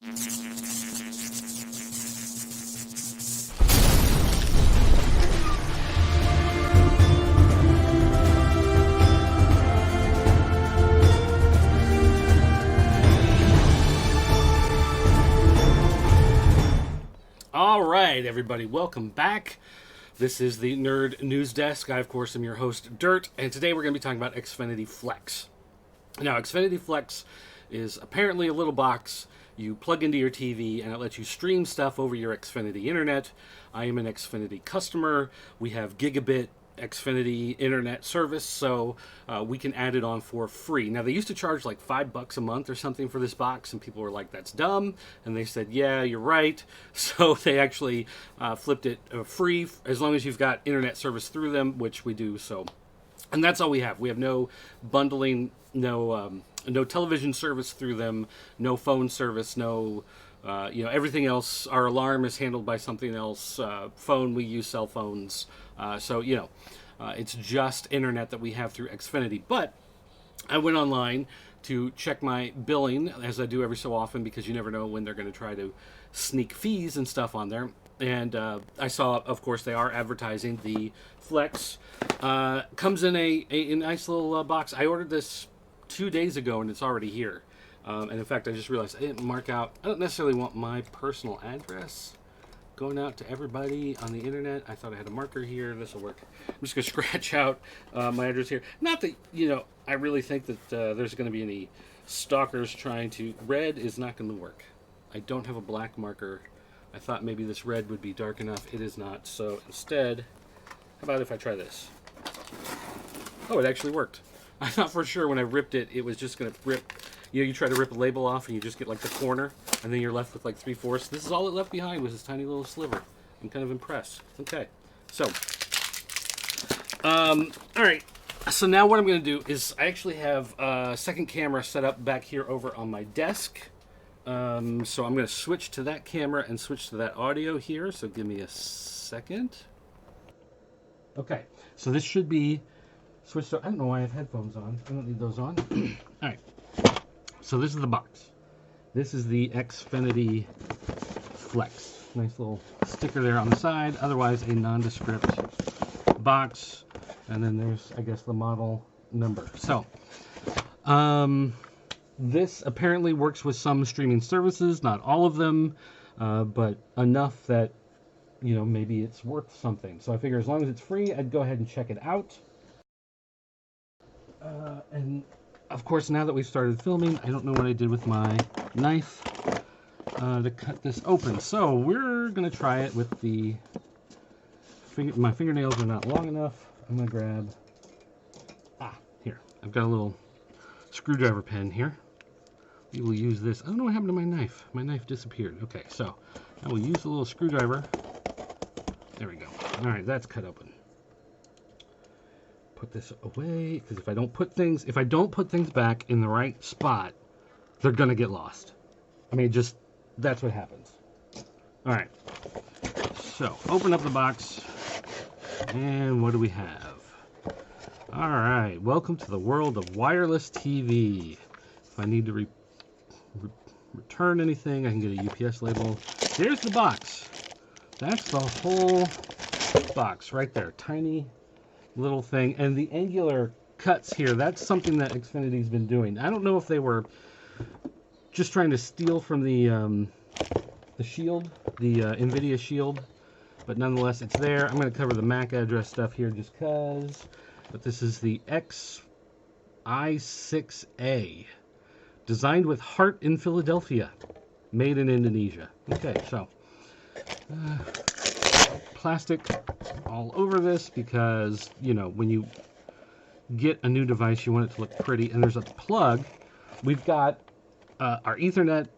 All right, everybody, welcome back. This is the Nerd News Desk. I, of course, am your host, Dirt, and today we're going to be talking about Xfinity Flex. Now, Xfinity Flex is apparently a little box you plug into your TV, and it lets you stream stuff over your Xfinity internet. I am an Xfinity customer. We have gigabit Xfinity internet service, so we can add it on for free. Now, they used to charge like $5 a month or something for this box, and people were like, that's dumb. And they said, yeah, you're right. So they actually flipped it free as long as you've got internet service through them, which we do. So, and that's all we have. We have no bundling, no television service through them, no phone service, no everything else. Our alarm is handled by something else. Phone, we use cell phones. It's just internet that we have through Xfinity. But I went online to check my billing, as I do every so often, because you never know when they're going to try to sneak fees and stuff on there. And I saw, of course, they are advertising the Flex. Comes in a nice little box. I ordered this 2 days ago, and it's already here. And in fact, I just realized I didn't mark out. I don't necessarily want my personal address going out to everybody on the internet. I thought I had a marker here. This will work. I'm just going to scratch out my address here. Not that, I really think that there's going to be any stalkers trying to... Red is not going to work. I don't have a black marker. I thought maybe this red would be dark enough. It is not. So instead, how about if I try this? Oh, it actually worked. I thought for sure when I ripped it, it was just going to rip... You try to rip a label off and you just get like the corner, and then you're left with like 3/4. This is all it left behind was this tiny little sliver. I'm kind of impressed. Okay, so, all right. So now what I'm going to do is I actually have a second camera set up back here over on my desk. So I'm going to switch to that camera and switch to that audio here. So give me a second. Okay, so this should be switched to... I don't know why I have headphones on. I don't need those on. All right. So this is the box. This is the Xfinity Flex. Nice little sticker there on the side. Otherwise, a nondescript box. And then there's, I guess, the model number. So, this apparently works with some streaming services. Not all of them, but enough that, maybe it's worth something. So I figure as long as it's free, I'd go ahead and check it out. And... Of course, now that we've started filming, I don't know what I did with my knife to cut this open. So we're going to try it with the... My fingernails are not long enough. I'm going to grab... here. I've got a little screwdriver pen here. We will use this. I don't know what happened to my knife. My knife disappeared. Okay, so I will use a little screwdriver. There we go. All right, that's cut open. Put this away, because if I don't put things back in the right spot, they're gonna get lost. I mean, that's what happens. All right, so open up the box, and what do we have? All right, welcome to the world of wireless TV. If I need to return anything, I can get a UPS label. There's the box. That's the whole box right there, tiny little thing. And the angular cuts here, that's something that Xfinity's been doing. I don't know if they were just trying to steal from the Shield, the NVIDIA Shield, but nonetheless it's there. I'm going to cover the MAC address stuff here just because, but this is the XI6A, designed with heart in Philadelphia, made in Indonesia. Okay, so plastic all over this because, when you get a new device, you want it to look pretty. And there's a plug. We've got our Ethernet,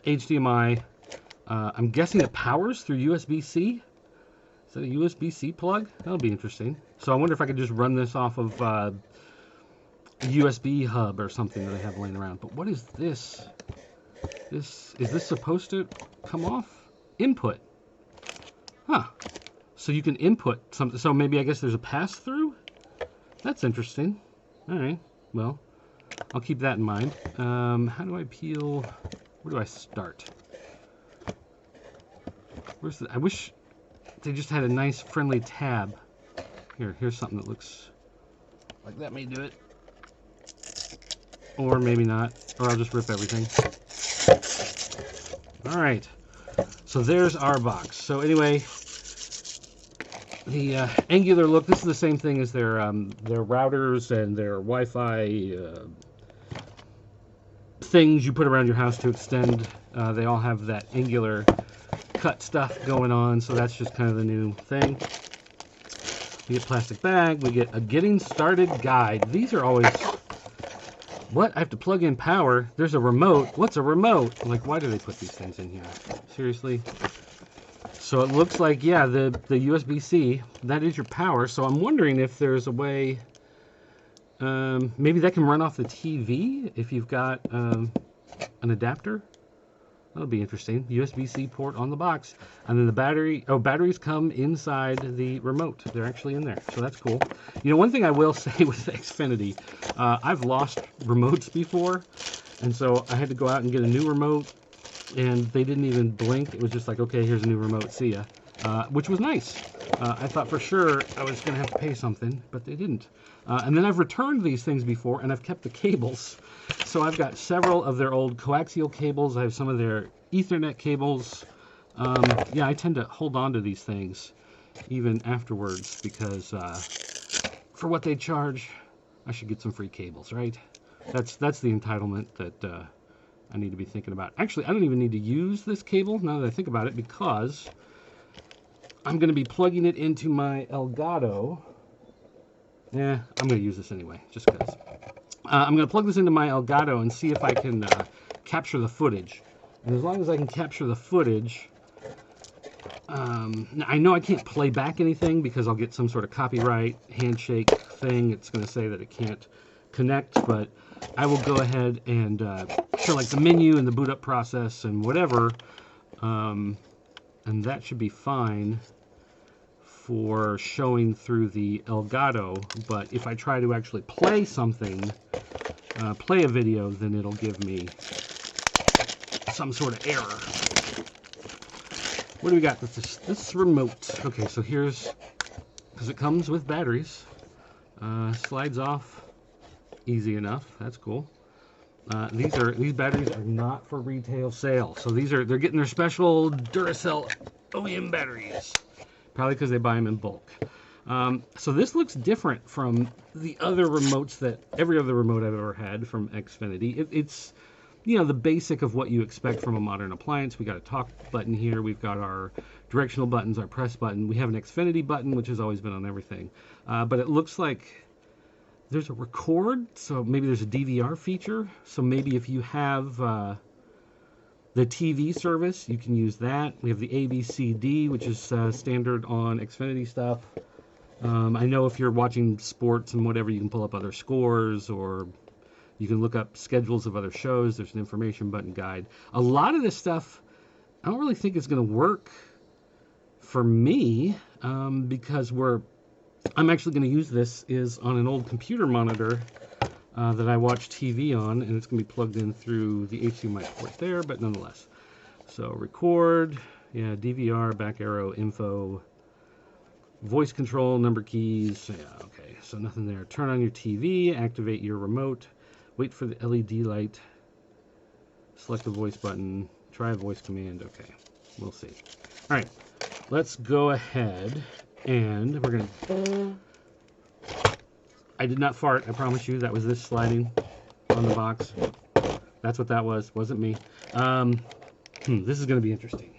HDMI. I'm guessing it powers through USB-C. Is that a USB-C plug? That'll be interesting. So I wonder if I could just run this off of a USB hub or something that I have laying around. But what is this? Is this supposed to come off? Input. Huh. So you can input something. So maybe I guess there's a pass-through? That's interesting. All right. Well, I'll keep that in mind. How do I peel Where do I start? I wish they just had a nice friendly tab. Here's something that looks like that may do it. Or maybe not. Or I'll just rip everything. Alright. So there's our box. So anyway, the angular look, this is the same thing as their routers and their Wi-Fi things you put around your house to extend. They all have that angular cut stuff going on, so that's just kind of the new thing. We get plastic bag, we get a getting started guide. These are always, what? I have to plug in power. There's a remote. What's a remote? Like, why do they put these things in here? Seriously? So it looks like, yeah, the USB-C, that is your power. So I'm wondering if there's a way, maybe that can run off the TV if you've got an adapter. That'll be interesting. USB-C port on the box. And then the batteries come inside the remote. They're actually in there. So that's cool. You know, one thing I will say with Xfinity, I've lost remotes before. And so I had to go out and get a new remote. And they didn't even blink. It was just like, okay, here's a new remote. See ya. Which was nice. I thought for sure I was going to have to pay something, but they didn't. And then I've returned these things before, and I've kept the cables. So I've got several of their old coaxial cables. I have some of their Ethernet cables. Yeah, I tend to hold on to these things even afterwards because for what they charge, I should get some free cables, right? That's the entitlement that I need to be thinking about. Actually, I don't even need to use this cable now that I think about it because I'm going to be plugging it into my Elgato. Yeah, I'm going to use this anyway, just because. I'm going to plug this into my Elgato and see if I can capture the footage. And as long as I can capture the footage, I know I can't play back anything because I'll get some sort of copyright handshake thing. It's going to say that it can't connect, but I will go ahead and show like the menu and the boot up process and whatever, and that should be fine for showing through the Elgato. But if I try to actually play something, play a video, then it'll give me some sort of error. What do we got with this remote? Okay, so here's, because it comes with batteries, slides off easy enough. That's cool. These batteries are not for retail sale, so they're getting their special Duracell OEM batteries, probably because they buy them in bulk. So this looks different from the other remotes every other remote I've ever had from Xfinity. It's you know, the basic of what you expect from a modern appliance. We got a talk button here. We've got our directional buttons, our press button. We have an Xfinity button, which has always been on everything. But it looks like there's a record, so maybe there's a DVR feature. So maybe if you have the TV service, you can use that. We have the ABCD, which is standard on Xfinity stuff. I know if you're watching sports and whatever, you can pull up other scores, or you can look up schedules of other shows. There's an information button, guide. A lot of this stuff, I don't really think is going to work for me because I'm actually going to use this is on an old computer monitor that I watch TV on, and it's going to be plugged in through the HDMI port there, but nonetheless. So record, yeah, DVR, back arrow, info, voice control, number keys, yeah, okay, so nothing there. Turn on your TV, activate your remote, wait for the LED light, select the voice button, try a voice command, okay, we'll see. All right, let's go ahead and we're gonna, I did not fart, I promise you. That was this sliding on the box. That's what that was, wasn't me. This is gonna be interesting.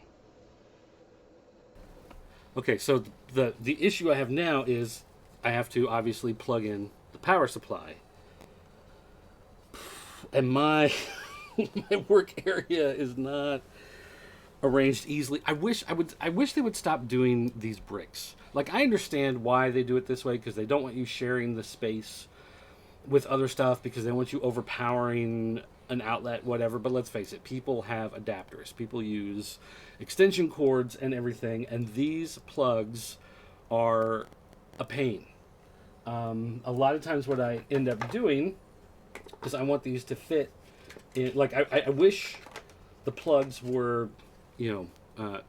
Okay, so the issue I have now is I have to obviously plug in the power supply. And my work area is not arranged easily. I wish they would stop doing these bricks. Like, I understand why they do it this way, because they don't want you sharing the space with other stuff, because they want you overpowering an outlet, whatever. But let's face it, people have adapters. People use extension cords and everything, and these plugs are a pain. A lot of times what I end up doing is I want these to fit in, like, I wish the plugs were, you know,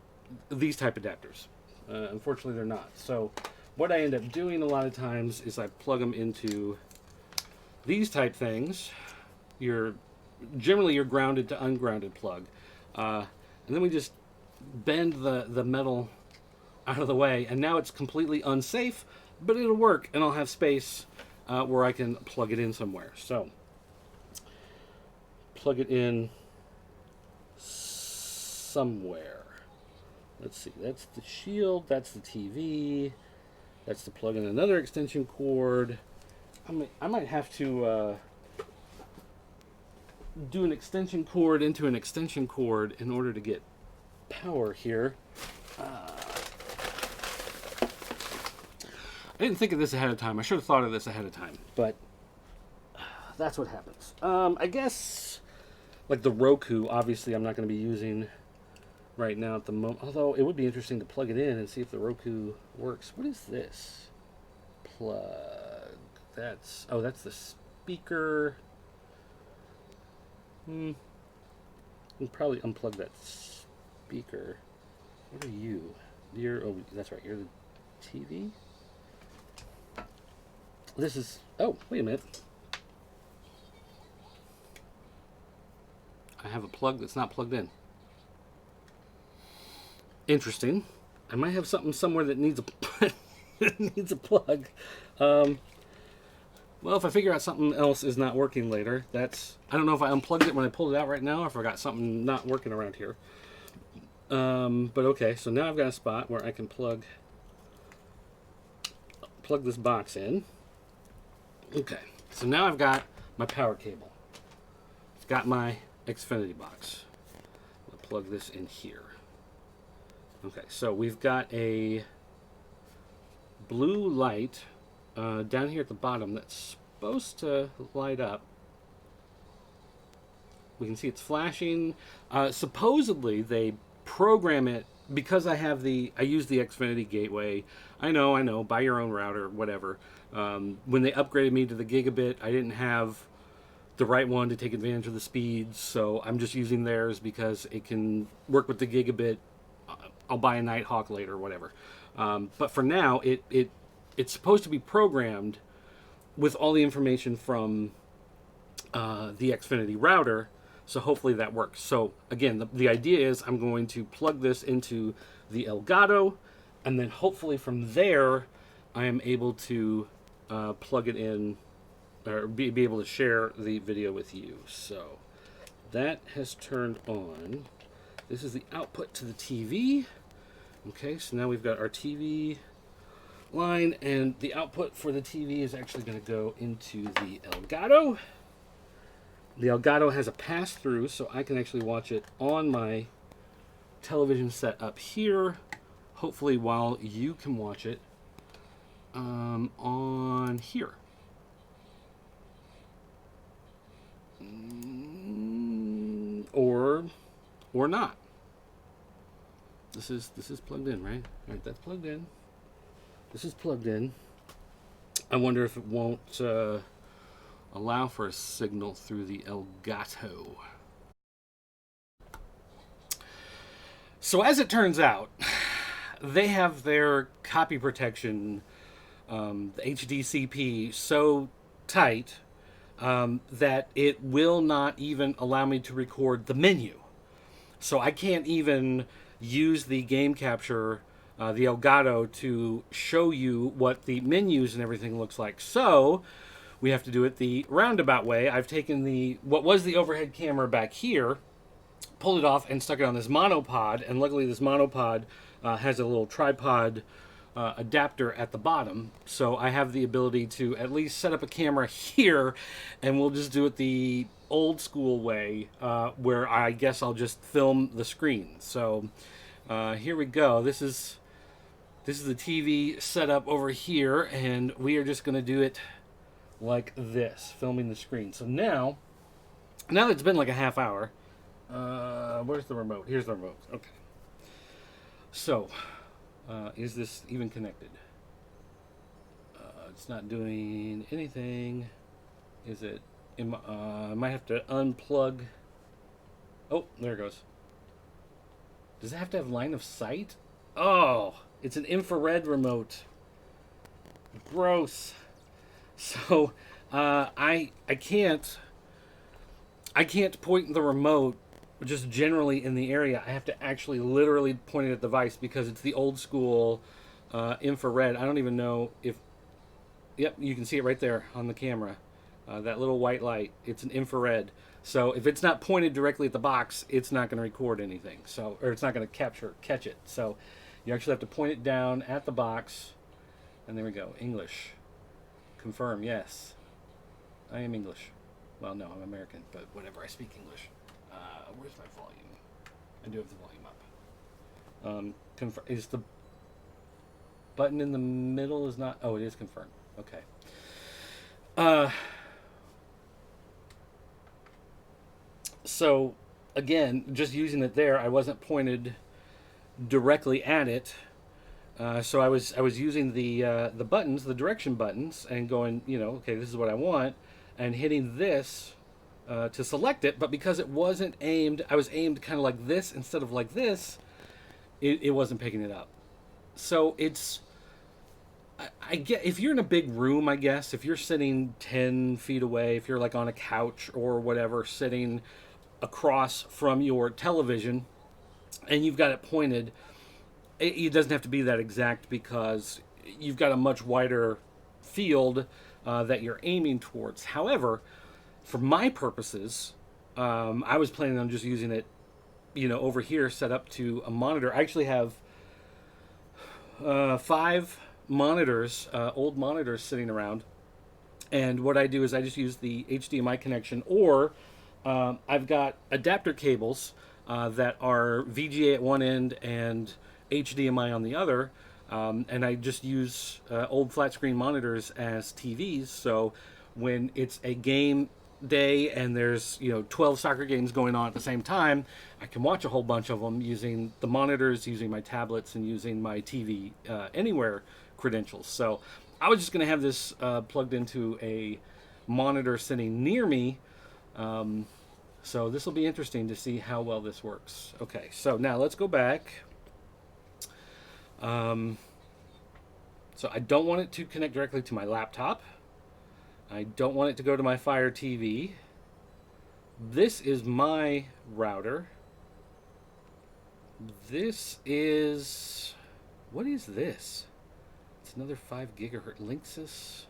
these type adapters. Unfortunately, they're not. So what I end up doing a lot of times is I plug them into these type things. Generally your grounded to ungrounded plug, and then we just bend the metal out of the way, and now it's completely unsafe, but it'll work, and I'll have space where I can plug it in somewhere. So plug it in somewhere. Let's see, that's the shield, that's the TV, that's to plug in another extension cord. I might have to do an extension cord into an extension cord in order to get power here. I didn't think of this ahead of time. I should have thought of this ahead of time, but that's what happens. I guess, like the Roku, obviously I'm not going to be using right now at the moment, although it would be interesting to plug it in and see if the Roku works. What is this? Plug. That's the speaker. We'll probably unplug that speaker. What are you? That's right, you're the TV? This is, wait a minute. I have a plug that's not plugged in. Interesting. I might have something somewhere that needs a plug. Well, if I figure out something else is not working later, I don't know if I unplugged it when I pulled it out right now, or if I got something not working around here. But okay, so now I've got a spot where I can plug this box in. Okay, so now I've got my power cable. I've got my Xfinity box. I'll plug this in here. Okay, so we've got a blue light down here at the bottom that's supposed to light up. We can see it's flashing. Supposedly they program it because I use the Xfinity gateway. I know, buy your own router, whatever. When they upgraded me to the gigabit, I didn't have the right one to take advantage of the speeds, so I'm just using theirs because it can work with the gigabit. I'll buy a Nighthawk later, whatever. But for now, it's supposed to be programmed with all the information from the Xfinity router, so hopefully that works. So again, the idea is I'm going to plug this into the Elgato, and then hopefully from there I am able to plug it in, or be able to share the video with you. So that has turned on. This is the output to the TV. Okay, so now we've got our TV line, and the output for the TV is actually going to go into the Elgato. The Elgato has a pass-through, so I can actually watch it on my television set up here, hopefully while you can watch it on here. Or not. This is plugged in, right? All right, that's plugged in. This is plugged in. I wonder if it won't allow for a signal through the Elgato. So as it turns out, they have their copy protection, the HDCP, so tight that it will not even allow me to record the menu. So I can't even use the game capture, the Elgato, to show you what the menus and everything looks like. So we have to do it the roundabout way. I've taken what was the overhead camera back here, pulled it off, and stuck it on this monopod. And luckily this monopod has a little tripod adapter at the bottom, so I have the ability to at least set up a camera here, and we'll just do it the old school way, where I guess I'll just film the screen. So here we go. This is the TV setup over here, and we are just going to do it like this, filming the screen. So now that it's been like a half hour, where's the remote? Here's the remote. Okay. So is this even connected? It's not doing anything. Is it? I might have to unplug Oh, there it goes. Does it have to have line of sight? Oh, it's an infrared remote. Gross. So, I can't point the remote just generally in the area. I have to actually literally point it at the device because it's the old school infrared. I don't even know if. Yep, you can see it right there on the camera. That little white light. It's an infrared. So if it's not pointed directly at the box, it's not going to record anything. So, or it's not going to catch it. So you actually have to point it down at the box. And there we go. English. Confirm. Yes, I am English. Well, no, I'm American, but whatever. I speak English. Where's my volume? I do have the volume up. Confirm. Is the button in the middle is not? Oh, it is confirmed. Okay. Uh, so again, just using it there, I wasn't pointed directly at it. So I was using the buttons, the direction buttons, and going, okay, this is what I want, and hitting this to select it. But because it wasn't aimed, I was aimed kind of like this instead of like this. It wasn't picking it up. So I get if you're in a big room, I guess if you're sitting 10 feet away, if you're like on a couch or whatever, sitting across from your television, and you've got it pointed, it doesn't have to be that exact because you've got a much wider field that you're aiming towards. However, for my purposes, I was planning on just using it, over here set up to a monitor. I actually have five monitors, old monitors sitting around. And what I do is I just use the HDMI connection, or I've got adapter cables that are VGA at one end and HDMI on the other. And I just use old flat screen monitors as TVs. So when it's a game day and there's 12 soccer games going on at the same time, I can watch a whole bunch of them using the monitors, using my tablets, and using my TV anywhere credentials. So I was just going to have this plugged into a monitor sitting near me. So this will be interesting to see how well this works. Okay, so now let's go back. So I don't want it to connect directly to my laptop. I don't want it to go to my Fire TV. This is my router. This is... What is this? It's another 5 gigahertz Linksys.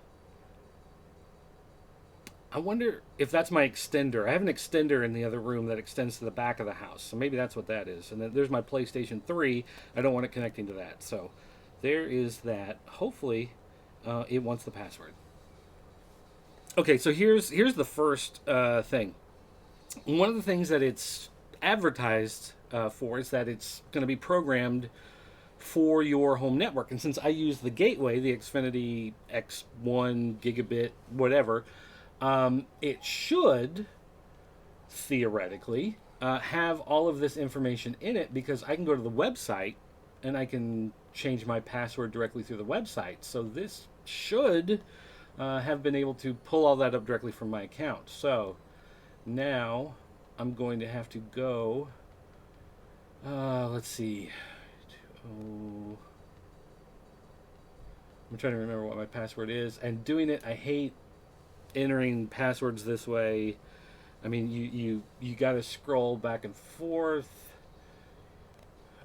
I wonder if that's my extender. I have an extender in the other room that extends to the back of the house. So maybe that's what that is. And then there's my PlayStation 3. I don't want it connecting to that. So there is that. Hopefully it wants the password. Okay, so here's the first thing. One of the things that it's advertised for is that it's going to be programmed for your home network. And since I use the gateway, the Xfinity X1 gigabit, whatever, it should theoretically have all of this information in it, because I can go to the website and I can change my password directly through the website. So this should have been able to pull all that up directly from my account. So now I'm going to have to go, let's see. Oh, I'm trying to remember what my password is. And doing it, I hate entering passwords this way. I mean, you got to scroll back and forth.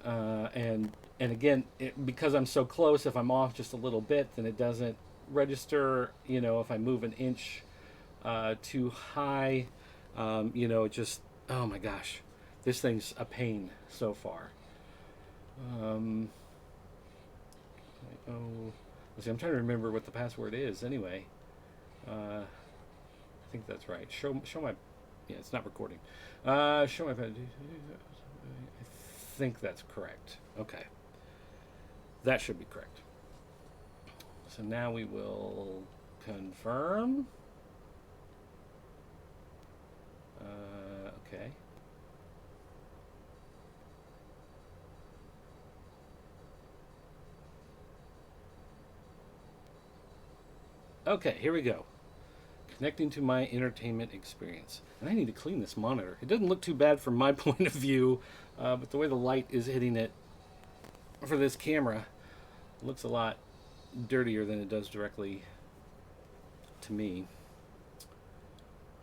And again, because I'm so close, if I'm off just a little bit, then it doesn't register. If I move an inch too high, it just, oh my gosh, this thing's a pain so far. Let's see, I'm trying to remember what the password is anyway. I think that's right. Show my, yeah, it's not recording. Show my, I think that's correct. Okay. That should be correct. So now we will confirm. Okay. Okay, here we go. Connecting to my entertainment experience. And I need to clean this monitor. It doesn't look too bad from my point of view, but the way the light is hitting it for this camera looks a lot dirtier than it does directly to me.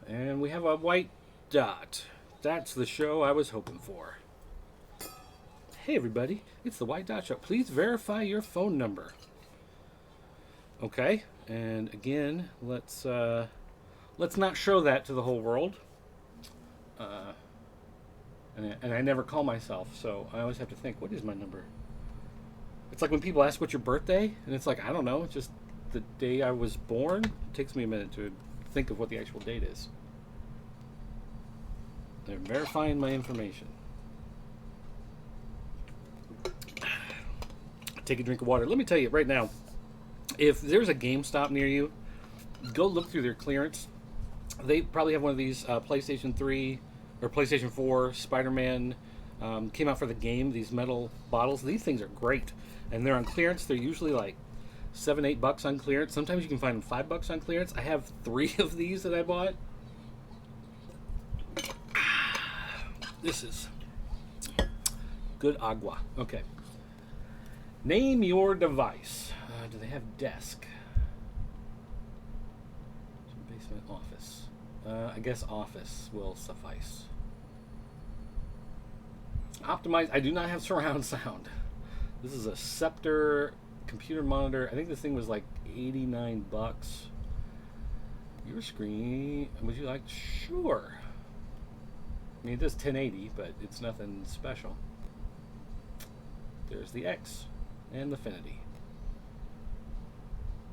And we have a white dot. That's the show I was hoping for. Hey everybody, it's the White Dot Show. Please verify your phone number. Okay, and again, let's not show that to the whole world. And I never call myself, so I always have to think, what is my number? It's like when people ask what's your birthday, and it's like, I don't know, it's just the day I was born. It takes me a minute to think of what the actual date is. They're verifying my information. Take a drink of water. Let me tell you right now, if there's a GameStop near you, go look through their clearance. They probably have one of these PlayStation 3 or PlayStation 4 Spider-Man came out for the game, these metal bottles. These things are great, and they're on clearance. They're usually like $7-8 on clearance. Sometimes you can find them $5 on clearance. I have 3 of these that I bought. This is good agua. Okay. Name your device. Do they have desk? Basement office. I guess office will suffice. Optimize. I do not have surround sound. This is a Scepter computer monitor. I think this thing was like $89. Your screen. Would you like? Sure. I mean, it does 1080, but it's nothing special. There's the X and the Xfinity.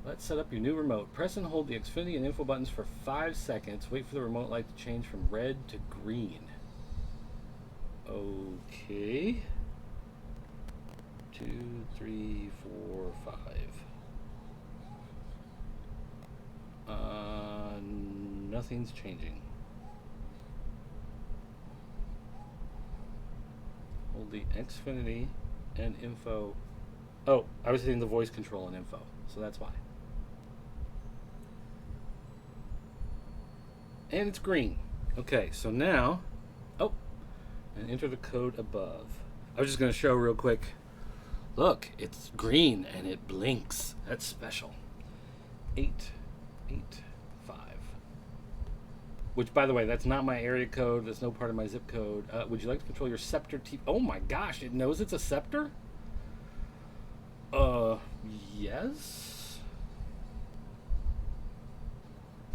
Let's set up your new remote. Press and hold the Xfinity and info buttons for 5 seconds. Wait for the remote light to change from red to green. Okay. 2, 3, 4, 5. Nothing's changing. Hold the Xfinity and info. Oh, I was hitting the voice control and info, so that's why. And it's green. Okay, so now, and enter the code above. I was just going to show real quick. Look, it's green and it blinks. That's special. 885. Which, by the way, that's not my area code. That's no part of my zip code. Would you like to control your Scepter TV? Oh my gosh, it knows it's a Scepter? Yes.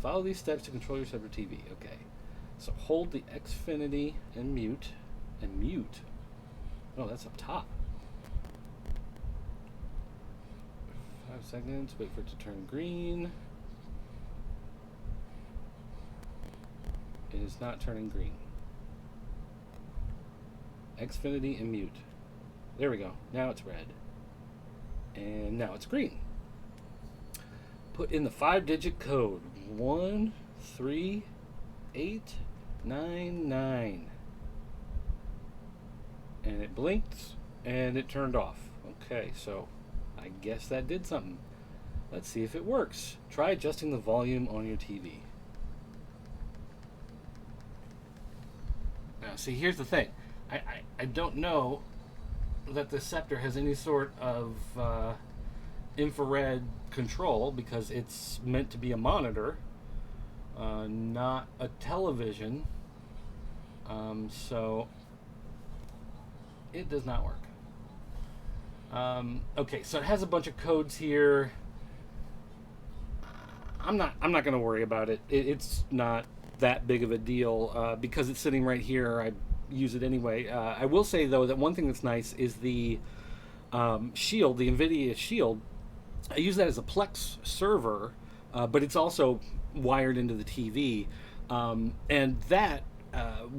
Follow these steps to control your Scepter TV. Okay. So hold the Xfinity and mute. And mute. Oh, that's up top. 5 seconds. Wait for it to turn green. It is not turning green. Xfinity and mute. There we go. Now it's red. And now it's green. Put in the 5-digit code. 13899. And it blinked and it turned off. Okay, so I guess that did something. Let's see if it works. Try adjusting the volume on your TV. Now, see, here's the thing. I don't know that the Scepter has any sort of infrared control because it's meant to be a monitor, not a television. So it does not work. Okay, so it has a bunch of codes here. I'm not going to worry about it. It's not that big of a deal because it's sitting right here. I use it anyway. I will say though that one thing that's nice is the Shield, the NVIDIA Shield. I use that as a Plex server, but it's also wired into the TV, and that.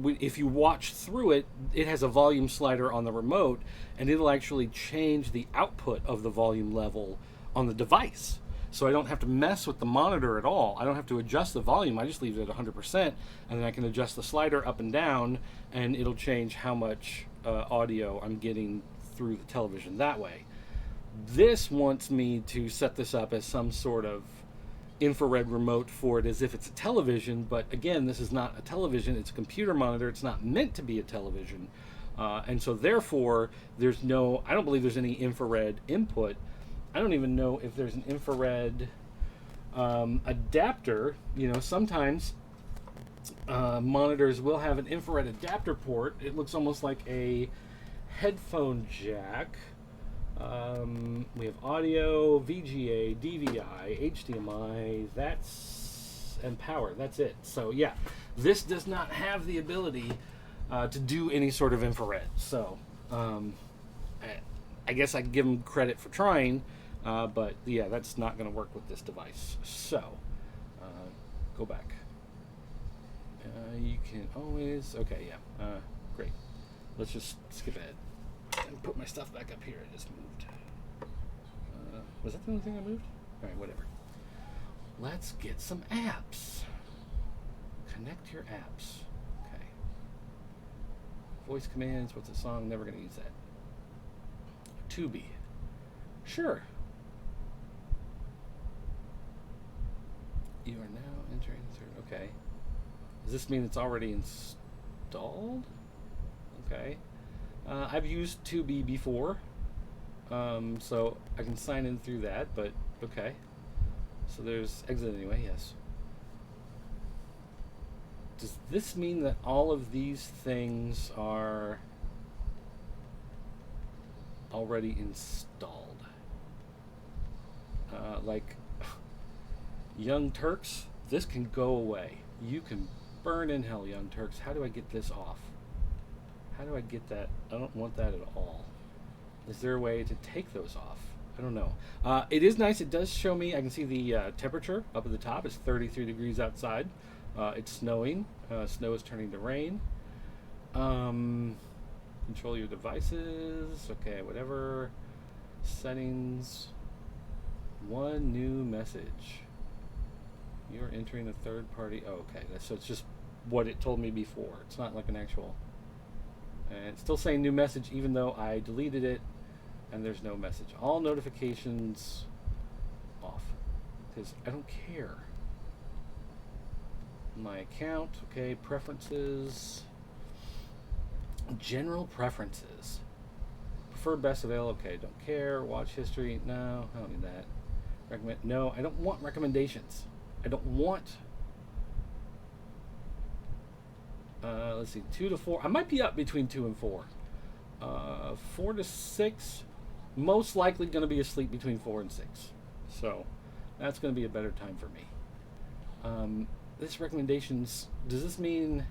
If you watch through it, it has a volume slider on the remote, and it'll actually change the output of the volume level on the device. So I don't have to mess with the monitor at all. I don't have to adjust the volume. I just leave it at 100%, and then I can adjust the slider up and down, and it'll change how much audio I'm getting through the television that way. This wants me to set this up as some sort of infrared remote for it as if it's a television, but again, this is not a television, it's a computer monitor. It's not meant to be a television. And so therefore, I don't believe there's any infrared input. I don't even know if there's an infrared adapter. Sometimes monitors will have an infrared adapter port. It looks almost like a headphone jack. We have audio, VGA, DVI, HDMI, and power. That's it. So yeah, this does not have the ability to do any sort of infrared. So I guess I can give them credit for trying, but yeah, that's not going to work with this device. So go back. You can always, okay, yeah, great. Let's just skip ahead and put my stuff back up here. I just moved. Was that the only thing I moved? All right, whatever. Let's get some apps. Connect your apps. Okay. Voice commands. What's a song? Never going to use that. Tubi. Sure. You are now entering the third. Okay. Does this mean it's already installed? Okay. I've used Tubi before, so I can sign in through that, but okay. So there's exit anyway, yes. Does this mean that all of these things are already installed? Like Young Turks, this can go away. You can burn in hell, Young Turks. How do I get this off? How do I get that? I don't want that at all. Is there a way to take those off? I don't know. It is nice. It does show me. I can see the temperature up at the top. It's 33 degrees outside. It's snowing. Snow is turning to rain. Control your devices. Okay, whatever. Settings. One new message. You're entering a third party. Oh, okay. So it's just what it told me before. It's not like an actual. And it's still saying new message even though I deleted it and there's no message. All notifications off because I don't care. My account, okay, preferences, general preferences. Prefer best available, okay, don't care. Watch history, no, I don't need that. Recommend, no, I don't want recommendations. I don't want. Let's see, 2 to 4. I might be up between 2 and 4. 4 to 6. Most likely going to be asleep between 4 and 6. So that's going to be a better time for me. This recommendations, does this mean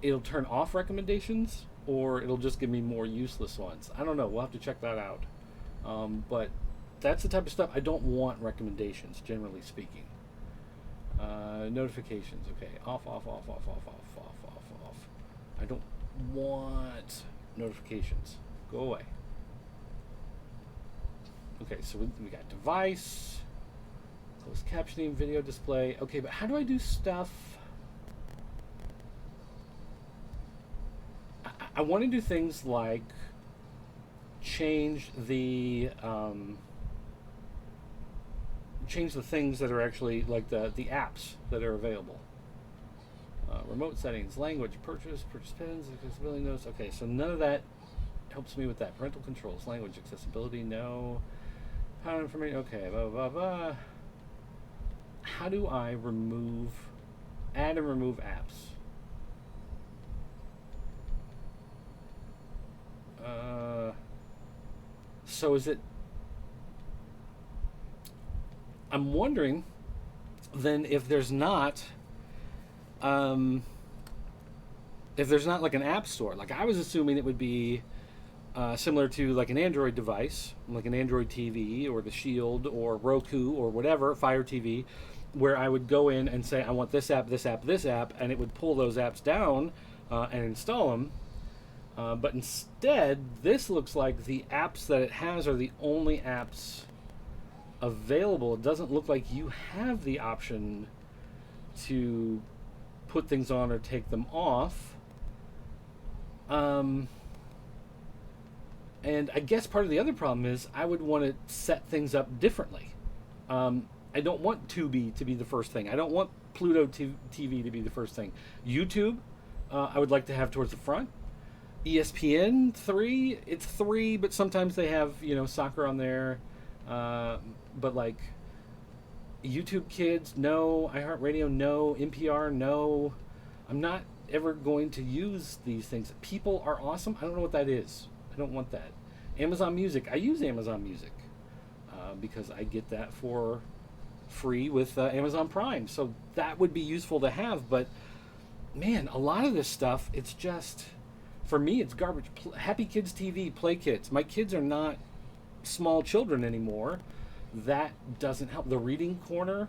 it'll turn off recommendations or it'll just give me more useless ones? I don't know. We'll have to check that out. But that's the type of stuff I don't want recommendations, generally speaking. Notifications, okay. Off. I don't want notifications. Go away. Okay, so we got device, closed captioning, video display. Okay, but how do I do stuff? I want to do things like change the things that are actually like the apps that are available. Remote settings, language, purchase pins, accessibility notes. Okay, so none of that helps me with that. Parental controls, language, accessibility, no. Power information, okay, blah, blah, blah. How do I add and remove apps? So is it, I'm wondering then if there's not like an app store. Like I was assuming it would be similar to like an Android device, like an Android TV or the Shield or Roku or whatever, Fire TV, where I would go in and say I want this app, this app, this app, and it would pull those apps down and install them. But instead, this looks like the apps that it has are the only apps available. It doesn't look like you have the option to put things on or take them off. And I guess part of the other problem is I would want to set things up differently. I don't want Tubi to be the first thing. I don't want Pluto TV to be the first thing. YouTube, I would like to have towards the front. ESPN 3, it's 3, but sometimes they have soccer on there. But like YouTube Kids, no. iHeartRadio, no. NPR, no. I'm not ever going to use these things. People are awesome. I don't know what that is. I don't want that. Amazon Music, I use Amazon Music because I get that for free with Amazon Prime. So that would be useful to have. But man, a lot of this stuff, it's just, for me, it's garbage. Happy Kids TV, Play Kids. My kids are not small children anymore. That doesn't help. The Reading Corner,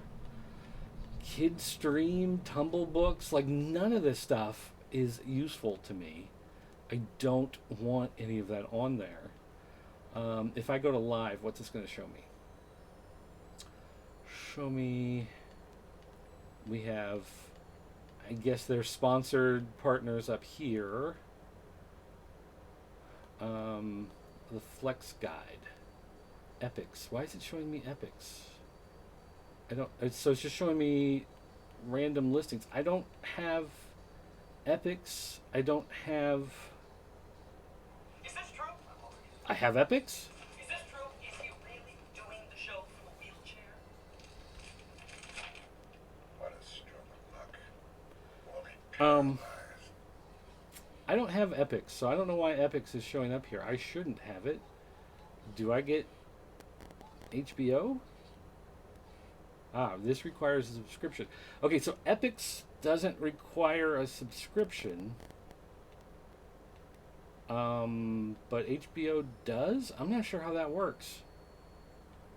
Kid Stream, Tumble Books, like none of this stuff is useful to me. I don't want any of that on there. If I go to live, what's this going to show me? Show me, we have, I guess there's sponsored partners up here. The Flex Guide. Epics. Why is it showing me Epics? So it's just showing me random listings. I don't have Epics. I don't have. Is this true? I have Epics. Is this true? Is he really doing the show from a wheelchair? What a stroke of luck. I don't have Epics, so I don't know why Epics is showing up here. I shouldn't have it. Do I get HBO? This requires a subscription. Okay, so Epics doesn't require a subscription. But HBO does? I'm not sure how that works.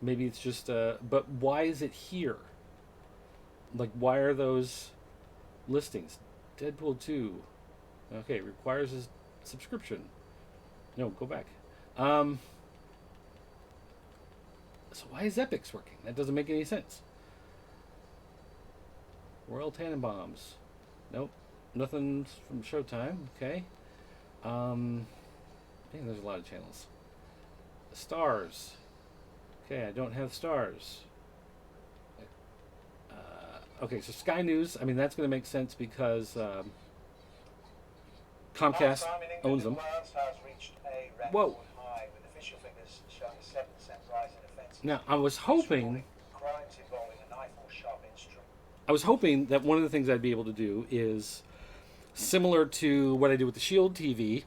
Maybe it's just but why is it here? Like, why are those listings? Deadpool 2. Okay, requires a subscription. No, go back. So why is Epics working? That doesn't make any sense. Royal Tannenbaums. Nope. Nothing from Showtime. Okay. Man, there's a lot of channels. Stars. Okay, I don't have Stars. Okay, so Sky News. I mean, that's going to make sense because Comcast owns them. Whoa. Now, I was hoping that one of the things I'd be able to do is similar to what I do with the Shield TV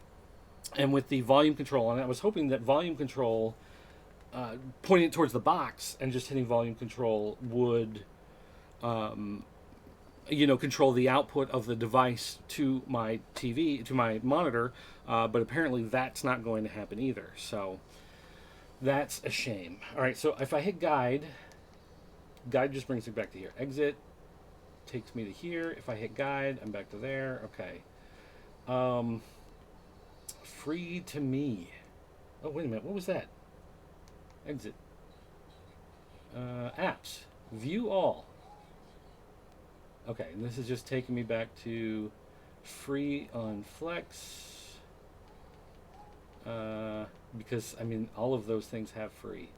and with the volume control on it. I was hoping that volume control, pointing it towards the box and just hitting volume control would, control the output of the device to my TV, to my monitor. But apparently that's not going to happen either. So that's a shame. All right, so if I hit guide just brings me back to here. Exit takes me to here. If I hit guide, I'm back to there. Okay. Free to me. Oh, wait a minute. What was that? Exit. Apps. View all. Okay, and this is just taking me back to free on Flex. Because, I mean, all of those things have free.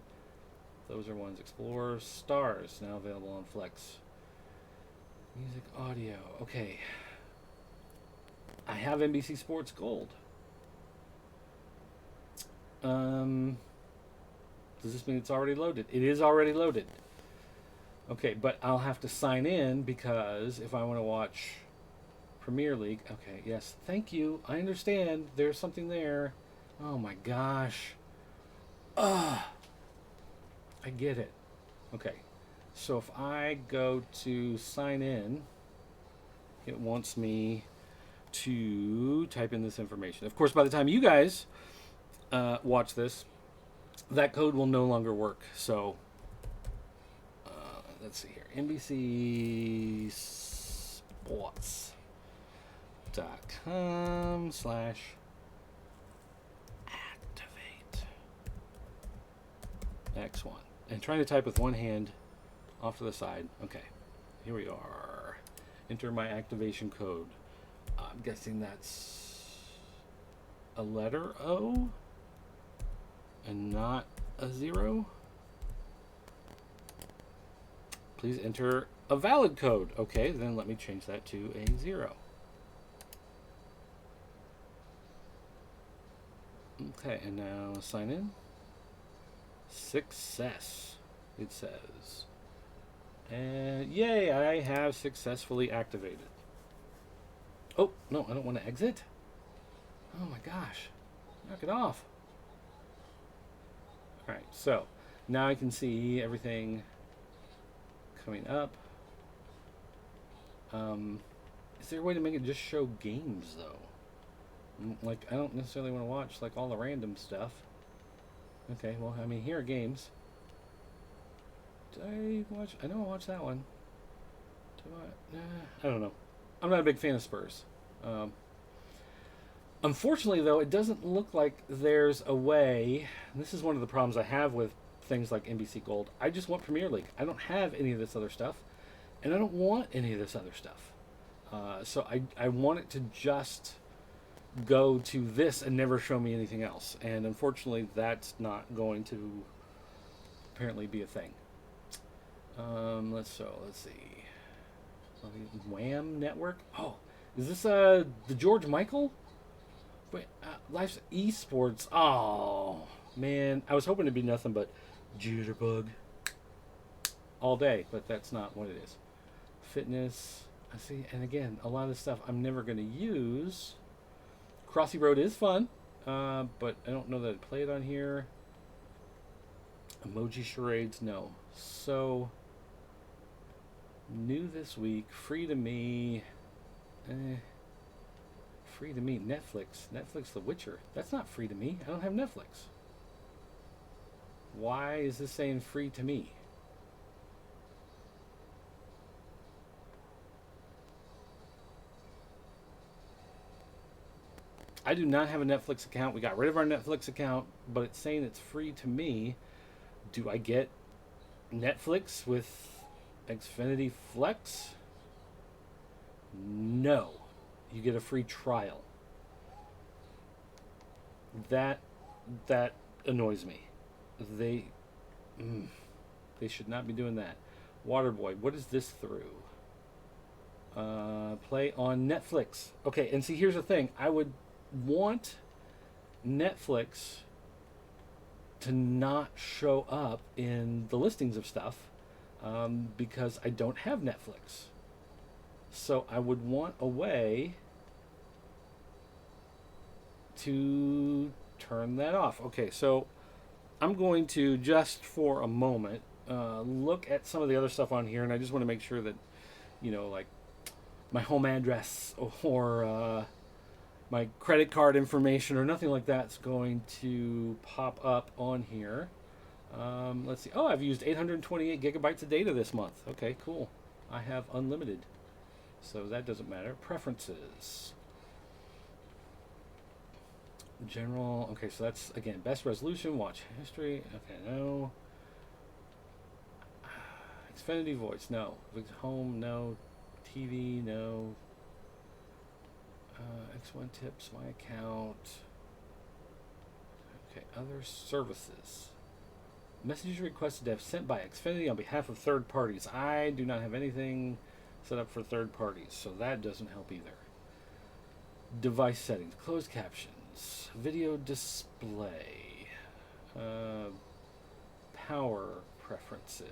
Those are ones. Explore Stars, now available on Flex. Music, audio. Okay. I have NBC Sports Gold. Does this mean it's already loaded? It is already loaded. Okay, but I'll have to sign in because if I want to watch Premier League... Okay, yes. Thank you. I understand. There's something there. Oh my gosh. I get it. Okay. So if I go to sign in, it wants me to type in this information. Of course, by the time you guys watch this, that code will no longer work. So let's see here. NBCsports.com/activate X1. And trying to type with one hand off to the side. Okay, here we are. Enter my activation code. I'm guessing that's a letter O and not a 0. Please enter a valid code. Okay, then let me change that to a 0. Okay, and now sign in. Success, it says. And yay, I have successfully activated. Oh, no, I don't want to exit. Oh my gosh. Knock it off. Alright, so now I can see everything coming up. Is there a way to make it just show games, though? Like, I don't necessarily want to watch, like, all the random stuff. Okay, well, I mean, here are games. Did I watch? I know I watched that one. I don't know. I'm not a big fan of Spurs. Unfortunately, though, it doesn't look like there's a way. This is one of the problems I have with things like NBC Gold. I just want Premier League. I don't have any of this other stuff, and I don't want any of this other stuff. So I want it to just go to this and never show me anything else. And unfortunately, that's not going to apparently be a thing. Let's see. Wham Network. Oh, is this the George Michael? Wait, Life's Esports. Oh man, I was hoping it'd be nothing but jitterbug all day, but that's not what it is. Fitness. I see, and again, a lot of this stuff I'm never going to use. Crossy Road is fun, but I don't know that I'd play it on here. Emoji charades, no. So, new this week, free to me. Free to me, Netflix The Witcher. That's not free to me. I don't have Netflix. Why is this saying free to me? I do not have a Netflix account. We got rid of our Netflix account, but it's saying it's free to me. Do I get Netflix with Xfinity Flex? No. You get a free trial. That annoys me. They should not be doing that. Waterboy, what is this through? Play on Netflix. Okay, and see, here's the thing. I would want Netflix to not show up in the listings of stuff because I don't have Netflix. So I would want a way to turn that off. Okay, so I'm going to just for a moment look at some of the other stuff on here, and I just want to make sure that, like my home address or my credit card information or nothing like that's going to pop up on here. Let's see. Oh, I've used 828 gigabytes of data this month. Okay, cool. I have unlimited, so that doesn't matter. Preferences. General. Okay, so that's, again, best resolution, watch history. Okay, no. Xfinity voice, no. Home, no. TV, no. X1 tips, my account. Okay, other services. Messages requested to have sent by Xfinity on behalf of third parties. I do not have anything set up for third parties, so that doesn't help either. Device settings, closed captions, video display, power preferences.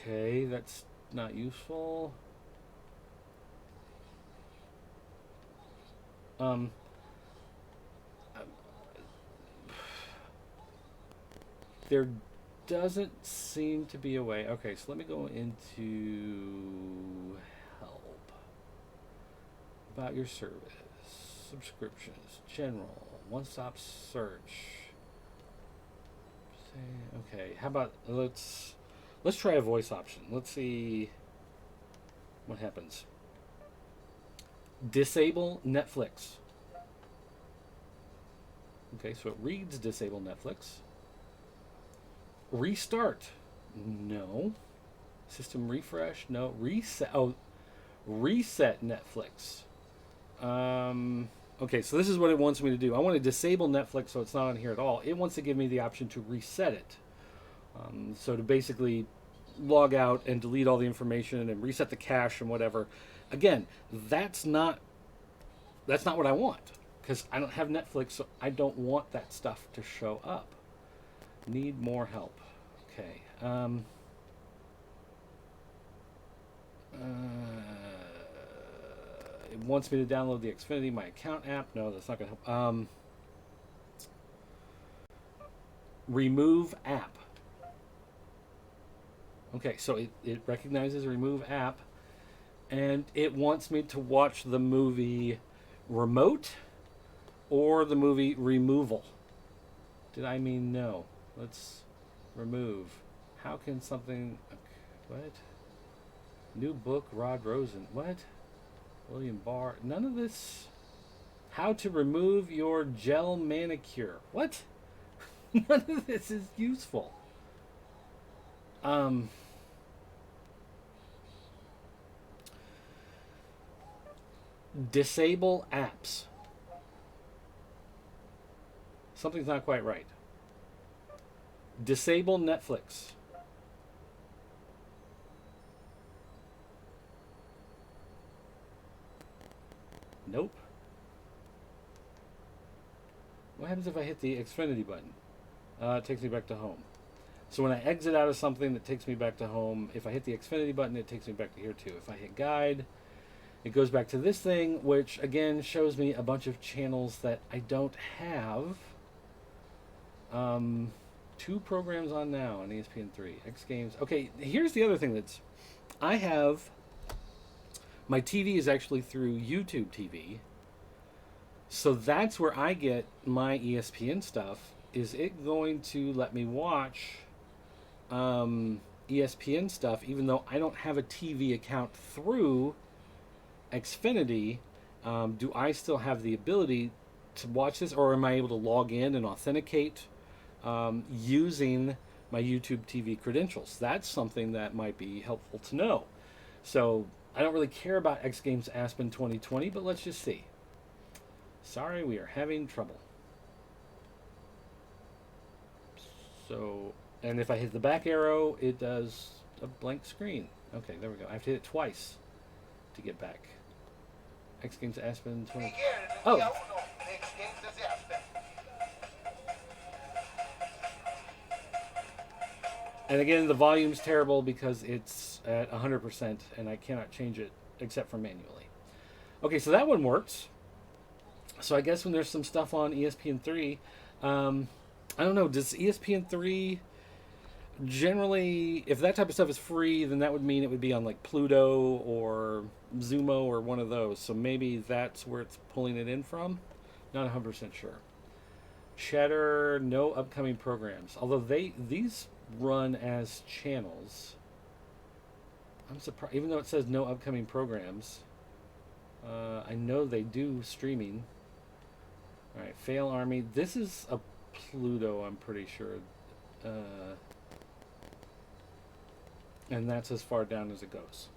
Okay, that's not useful. There doesn't seem to be a way. Okay, so let me go into help. About your service, subscriptions, general, one-stop search. Okay, how about let's try a voice option. Let's see what happens. Disable Netflix. Okay, so it reads disable Netflix. Restart. No. System refresh. No. Reset. Oh, reset Netflix. Okay, so this is what it wants me to do. I want to disable Netflix so it's not on here at all. It wants to give me the option to reset it. So to basically log out and delete all the information and reset the cache and whatever. Again, that's not what I want because I don't have Netflix, so I don't want that stuff to show up. Need more help. Okay. It wants me to download the Xfinity My Account app. No, that's not going to help. Remove app. Okay, so it recognizes remove app, and it wants me to watch the movie Remote or the movie Removal. Did I mean no? Let's remove. How can something... What? New book, Rod Rosen. What? William Barr. None of this. How to remove your gel manicure. What? None of this is useful. Disable apps. Something's not quite right. Disable Netflix. Nope. What happens if I hit the Xfinity button? It takes me back to home. So when I exit out of something, that takes me back to home. If I hit the Xfinity button, it takes me back to here too. If I hit guide, it goes back to this thing, which again shows me a bunch of channels that I don't have. 2 programs on now on ESPN3. X Games. Okay, here's the other thing that's... I have... My TV is actually through YouTube TV. So that's where I get my ESPN stuff. Is it going to let me watch ESPN stuff even though I don't have a TV account through Xfinity? Do I still have the ability to watch this, or am I able to log in and authenticate using my YouTube TV credentials? That's something that might be helpful to know. So I don't really care about X Games Aspen 2020, but let's just see. Sorry, we are having trouble. So, and if I hit the back arrow, it does a blank screen. Okay, there we go. I have to hit it twice to get back. X Games Aspen 2020. Oh! And again, the volume's terrible because it's at 100% and I cannot change it except for manually. Okay, so that one works. So I guess when there's some stuff on ESPN3, I don't know, does ESPN3 generally, if that type of stuff is free, then that would mean it would be on like Pluto or Zumo or one of those. So maybe that's where it's pulling it in from. Not 100% sure. Cheddar, no upcoming programs. Although these run as channels. I'm surprised, even though it says no upcoming programs. I know they do streaming. All right, Fail Army. This is a Pluto, I'm pretty sure. And that's as far down as it goes.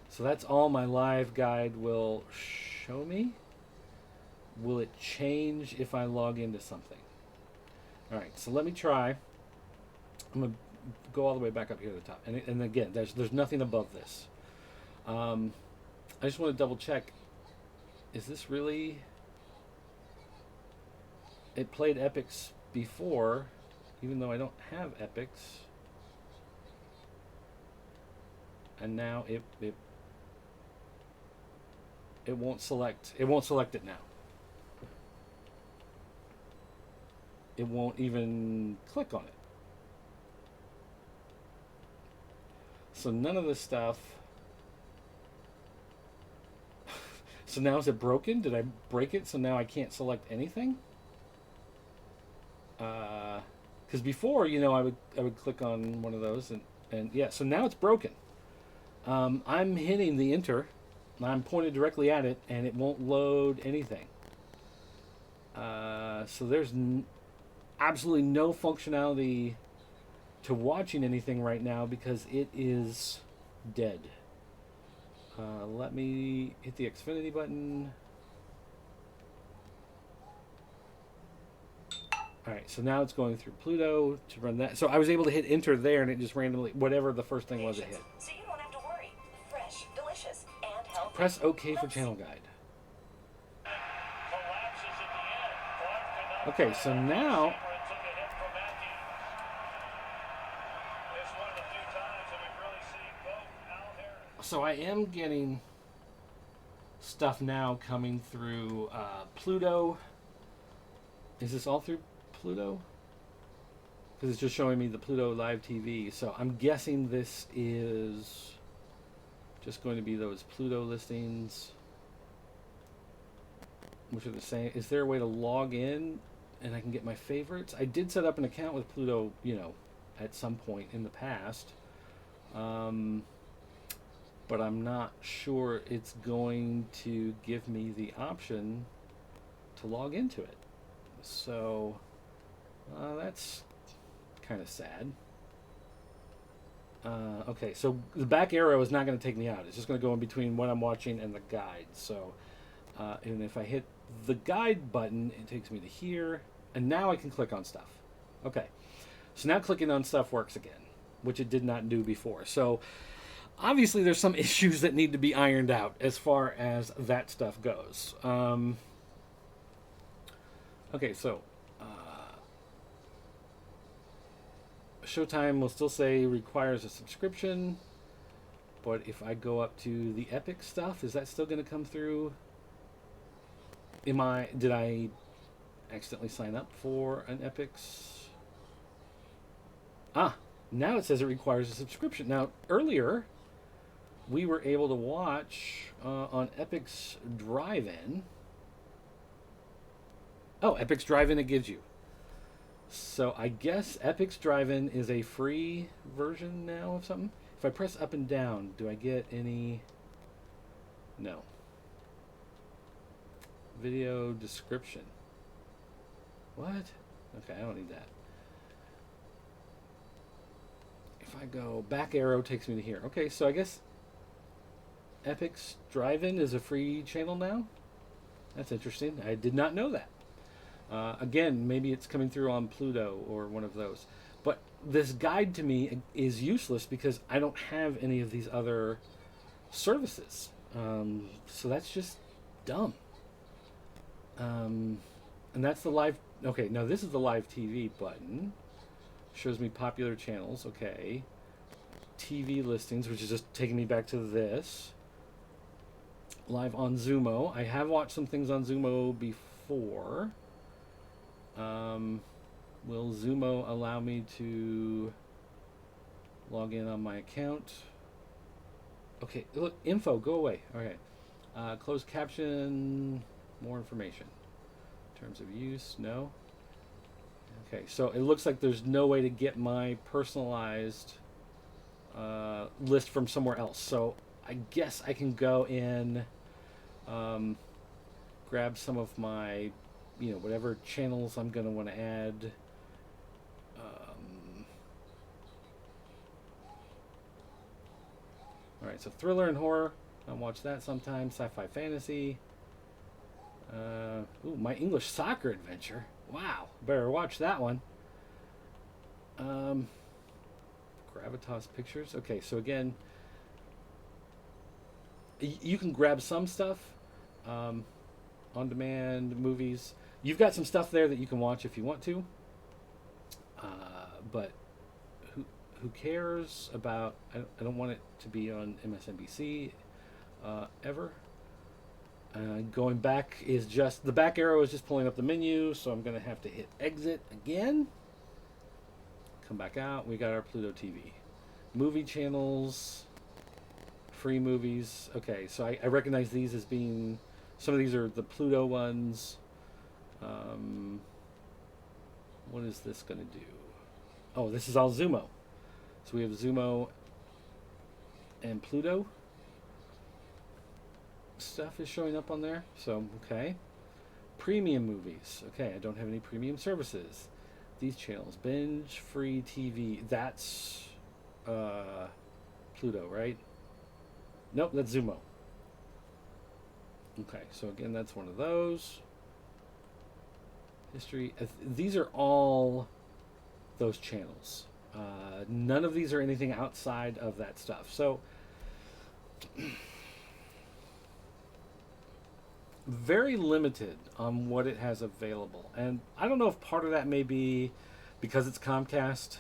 So that's all my live guide will show me. Will it change if I log into something? All right, so let me try. I'm going to go all the way back up here to the top. And again, there's nothing above this. I just want to double check. Is this really... It played Epics before, even though I don't have Epics. And now it won't select. It won't select it now. It won't even click on it. So none of this stuff. So now is it broken? Did I break it so now I can't select anything? Because before, you know, I would click on one of those and yeah. So now it's broken. I'm hitting the enter. I'm pointed directly at it, and it won't load anything. So there's absolutely no functionality to watching anything right now because it is dead. Let me hit the Xfinity button. All right, so now it's going through Pluto to run that. So I was able to hit enter there, and it just randomly, whatever the first thing was, it hit. So you don't have to worry. Fresh, delicious, and healthy. Press OK for channel guide. Okay, so now so I am getting stuff now coming through Pluto. Is this all through Pluto? Because it's just showing me the Pluto Live TV. So I'm guessing this is just going to be those Pluto listings, which are the same. Is there a way to log in and I can get my favorites? I did set up an account with Pluto, at some point in the past. But I'm not sure it's going to give me the option to log into it. So that's kind of sad. Okay, so the back arrow is not going to take me out. It's just going to go in between what I'm watching and the guide. So, and if I hit the guide button, it takes me to here. And now I can click on stuff. Okay, so now clicking on stuff works again, which it did not do before. So obviously there's some issues that need to be ironed out as far as that stuff goes. Okay, so Showtime will still say requires a subscription, but if I go up to the Epic stuff, is that still going to come through? Did I accidentally sign up for an Epic's? Now it says it requires a subscription. Now, earlier, we were able to watch on Epic's Drive-In. Oh, Epic's Drive-In it gives you. So I guess Epic's Drive-In is a free version now of something. If I press up and down, do I get any? No. Video description. What? Okay, I don't need that. If I go back arrow takes me to here. Okay, so I guess Epic's Drive-In is a free channel now? That's interesting. I did not know that. Again, maybe it's coming through on Pluto or one of those. But this guide to me is useless because I don't have any of these other services. So that's just dumb. And that's the live... Okay, now this is the live TV button. Shows me popular channels. Okay. TV listings, which is just taking me back to this. Live on Zumo. I have watched some things on Zumo before. Will Zumo allow me to log in on my account? Okay, look, info, go away. Okay. Closed caption, more information. Terms of use, no. Okay, so it looks like there's no way to get my personalized list from somewhere else. So I guess I can go in, grab some of my, whatever channels I'm going to want to add. All right, so thriller and horror. I'll watch that sometimes. Sci-fi fantasy. Ooh, my English soccer adventure. Wow, better watch that one. Gravitas pictures. Okay, so again, you can grab some stuff. On-demand movies. You've got some stuff there that you can watch if you want to. But who cares about... I don't want it to be on MSNBC ever. Going back is just... The back arrow is just pulling up the menu, so I'm going to have to hit exit again. Come back out. We got our Pluto TV. Movie channels. Free movies. Okay, so I recognize these as being... Some of these are the Pluto ones. What is this going to do? Oh, this is all Zumo. So we have Zumo and Pluto. Stuff is showing up on there. So, okay. Premium movies. Okay, I don't have any premium services. These channels. Binge, free TV. That's Pluto, right? Nope, that's Zumo. Okay, so again, that's one of those. History. These are all those channels. None of these are anything outside of that stuff. So, very limited on what it has available. And I don't know if part of that may be because it's Comcast.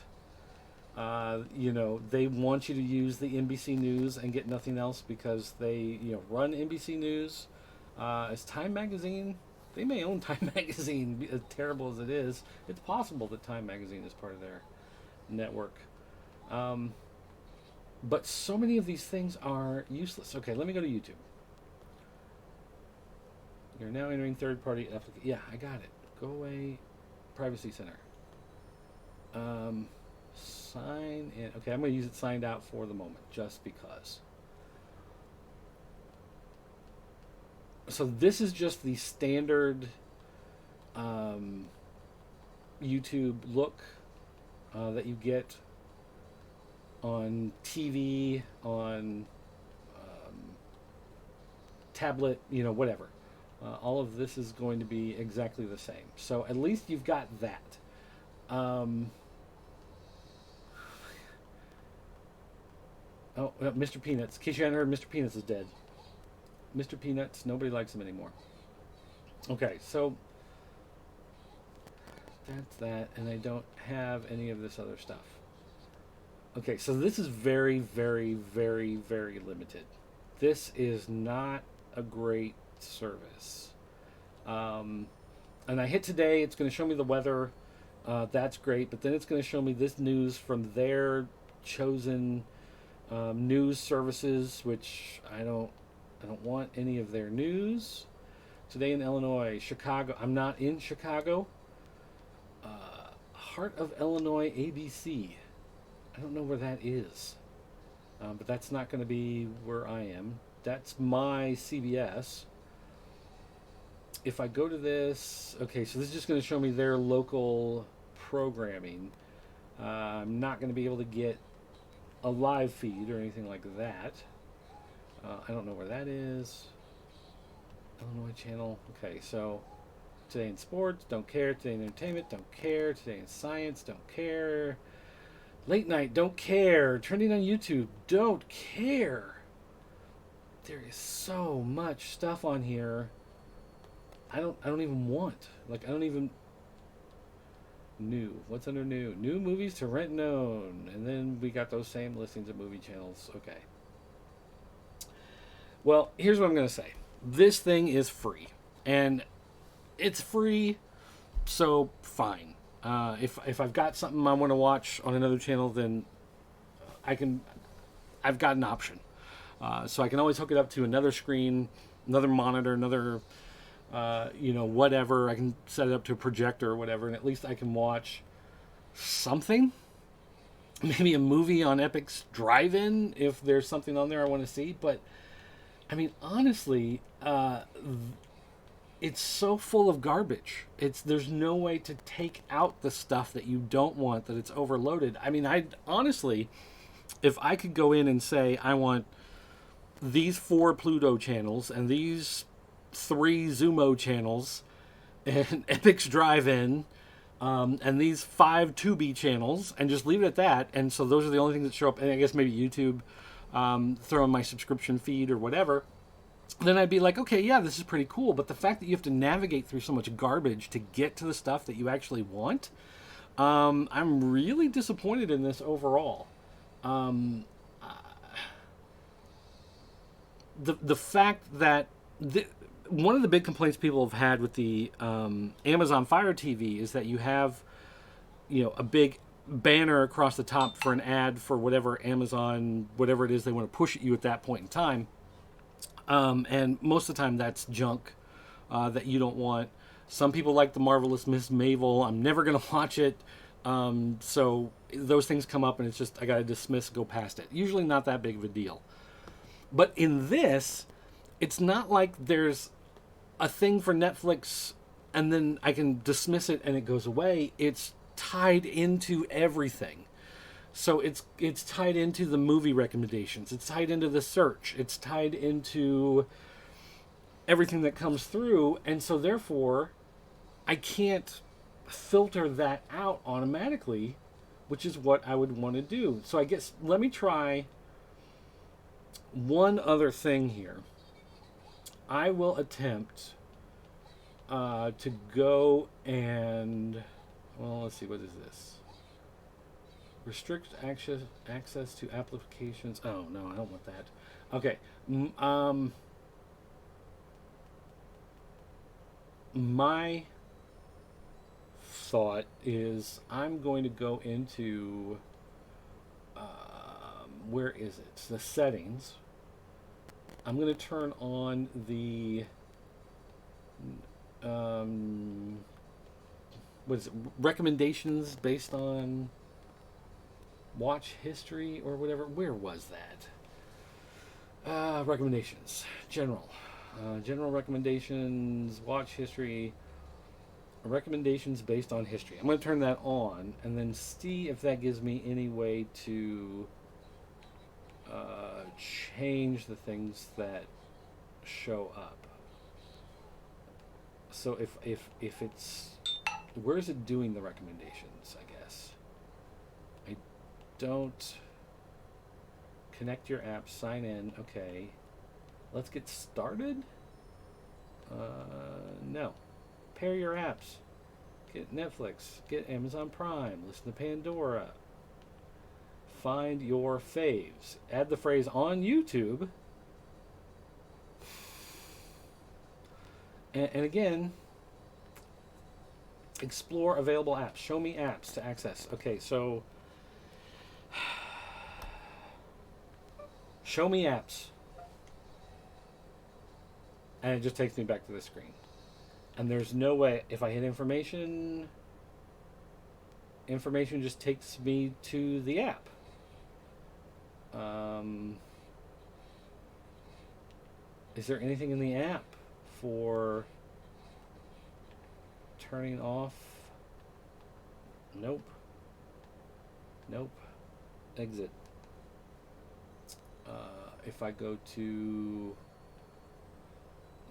They want you to use the NBC News and get nothing else because they, run NBC News. As Time Magazine, they may own Time Magazine, as terrible as it is. It's possible that Time Magazine is part of their network. But so many of these things are useless. Okay, let me go to YouTube. You're now entering third-party application. Yeah, I got it. Go away. Privacy Center. Sign in. Okay, I'm going to use it signed out for the moment, just because. So this is just the standard YouTube look that you get on TV, on tablet, whatever. All of this is going to be exactly the same. So at least you've got that. Mr. Peanuts. In case you hadn't heard, Mr. Peanuts is dead. Mr. Peanuts, nobody likes him anymore. Okay, so that's that, and I don't have any of this other stuff. Okay, so this is very, very, very, very limited. This is not a great service. And I hit today, it's going to show me the weather. That's great, but then it's going to show me this news from their chosen news services, which I don't want any of their news. Today in Illinois, Chicago. I'm not in Chicago. Heart of Illinois ABC. I don't know where that is. But that's not going to be where I am. That's my CBS. If I go to this, okay, so this is just going to show me their local programming. I'm not going to be able to get a live feed or anything like that. I don't know where that is. Illinois channel. Okay, so today in sports, don't care. Today in entertainment, don't care. Today in science, don't care. Late night, don't care. Trending on YouTube, don't care. There is so much stuff on here. I don't even want. I don't even. New. What's under new? New movies to rent and own. And then we got those same listings of movie channels. Okay. Well, here's what I'm going to say. This thing is free. And it's free, so fine. If I've got something I want to watch on another channel, then I've got an option. So I can always hook it up to another screen, another monitor, another, whatever. I can set it up to a projector or whatever, and at least I can watch something. Maybe a movie on Epic's Drive-In if there's something on there I want to see. But, I mean, honestly, it's so full of garbage. There's no way to take out the stuff that you don't want, that it's overloaded. I mean, honestly, if I could go in and say I want these 4 Pluto channels and these 3 Zumo channels and Epic's Drive-In and these 5 Tubi channels, and just leave it at that, and so those are the only things that show up, and I guess maybe YouTube, throw in my subscription feed or whatever, then I'd be like, okay, yeah, this is pretty cool. But the fact that you have to navigate through so much garbage to get to the stuff that you actually want, I'm really disappointed in this overall. The fact that one of the big complaints people have had with the Amazon Fire TV is that you have, a big banner across the top for an ad for whatever Amazon, whatever it is they want to push at you at that point in time. And most of the time that's junk that you don't want. Some people like The Marvelous Miss Maisel. I'm never going to watch it. So those things come up and it's just, I got to dismiss, go past it. Usually not that big of a deal. But in this, it's not like there's a thing for Netflix and then I can dismiss it and it goes away. It's tied into everything. So it's tied into the movie recommendations. It's tied into the search. It's tied into everything that comes through. And so therefore, I can't filter that out automatically, which is what I would want to do. So I guess let me try one other thing here. I will attempt to go and, well, let's see, what is this? Restrict access to applications. Oh no, I don't want that. Okay. My thought is I'm going to go into where is it? The settings. I'm going to turn on the what is it? Recommendations based on watch history or whatever. Where was that? Recommendations. General recommendations, watch history, recommendations based on history. I'm going to turn that on and then see if that gives me any way to change the things that show up. So if it's, where is it doing the recommendations, I guess? I don't. Connect your app, sign in, okay. Let's get started. No. Pair your apps. Get Netflix. Get Amazon Prime. Listen to Pandora. Find your faves. Add the phrase on YouTube. And again, explore available apps. Show me apps to access. Okay, so show me apps. And it just takes me back to the screen. And there's no way, if I hit information just takes me to the app. Is there anything in the app for turning off? Nope. Exit. If I go to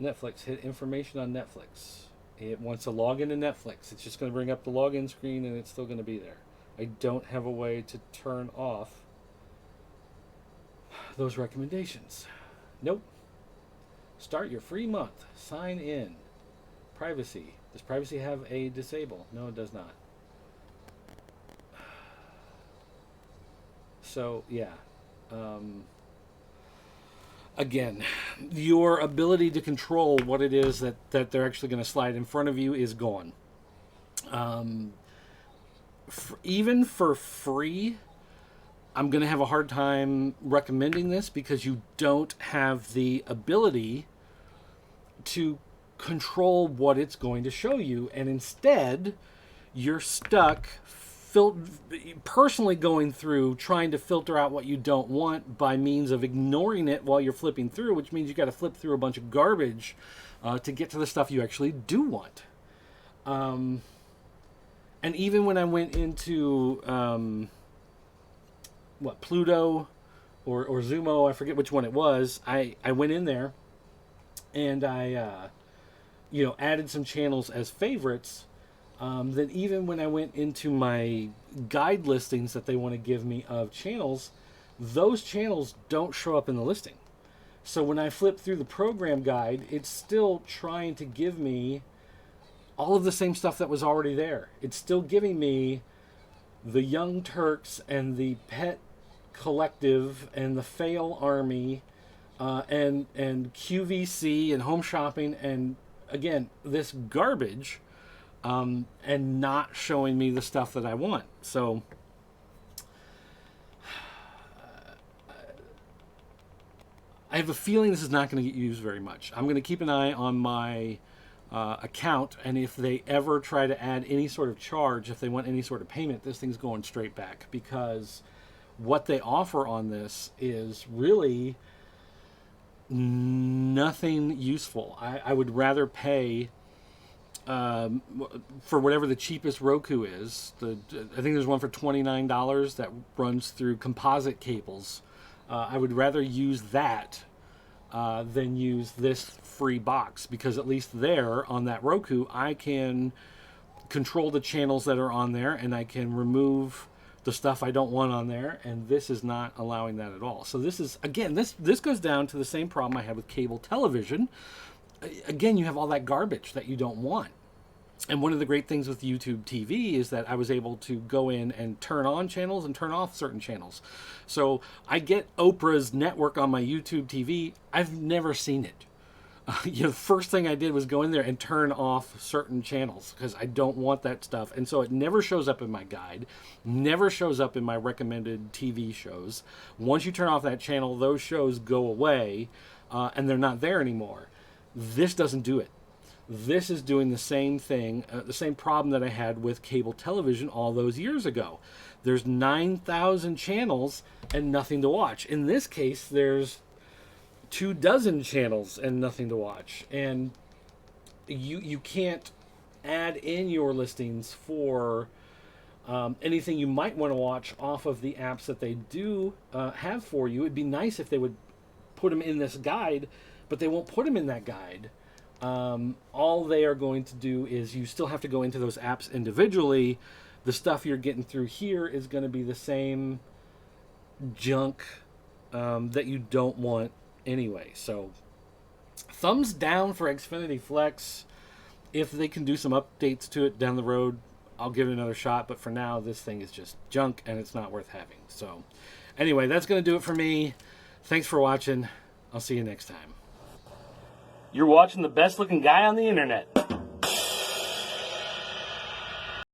Netflix, hit information on Netflix. It wants to log into Netflix. It's just going to bring up the login screen and it's still going to be there. I don't have a way to turn off those recommendations. Nope. Start your free month. Sign in. Privacy. Does privacy have a disable? No, it does not. So, yeah. Again, your ability to control what it is that they're actually going to slide in front of you is gone. Even for free, I'm going to have a hard time recommending this because you don't have the ability to control what it's going to show you. And instead, you're stuck personally going through trying to filter out what you don't want by means of ignoring it while you're flipping through, which means you got to flip through a bunch of garbage to get to the stuff you actually do want. And even when I went into Pluto or Zumo, I forget which one it was, I went in there and I added some channels as favorites. That even when I went into my guide listings that they want to give me of channels, those channels don't show up in the listing. So when I flip through the program guide, it's still trying to give me all of the same stuff that was already there. It's still giving me the Young Turks and the Pet Collective and the Fail Army and QVC and Home Shopping and, again, this garbage. And not showing me the stuff that I want. So I have a feeling this is not going to get used very much. I'm going to keep an eye on my account, and if they ever try to add any sort of charge, if they want any sort of payment, this thing's going straight back, because what they offer on this is really nothing useful. I would rather pay for whatever the cheapest Roku is. I think there's one for $29 that runs through composite cables. I would rather use that than use this free box, because at least there on that Roku, I can control the channels that are on there, and I can remove the stuff I don't want on there, and this is not allowing that at all. So this is, again, this goes down to the same problem I had with cable television. Again, you have all that garbage that you don't want. And one of the great things with YouTube TV is that I was able to go in and turn on channels and turn off certain channels. So I get Oprah's network on my YouTube TV. I've never seen it. The first thing I did was go in there and turn off certain channels because I don't want that stuff. And so it never shows up in my guide, never shows up in my recommended TV shows. Once you turn off that channel, those shows go away and they're not there anymore. This doesn't do it. This is doing the same thing, the same problem that I had with cable television all those years ago. There's 9,000 channels and nothing to watch. In this case, there's 24 channels and nothing to watch. And you can't add in your listings for anything you might want to watch off of the apps that they do have for you. It'd be nice if they would put them in this guide, but they won't put them in that guide. All they are going to do is you still have to go into those apps individually. The stuff you're getting through here is going to be the same junk that you don't want anyway. So thumbs down for Xfinity Flex. If they can do some updates to it down the road, I'll give it another shot. But for now, this thing is just junk and it's not worth having. So anyway, that's going to do it for me. Thanks for watching. I'll see you next time. You're watching the best looking guy on the internet.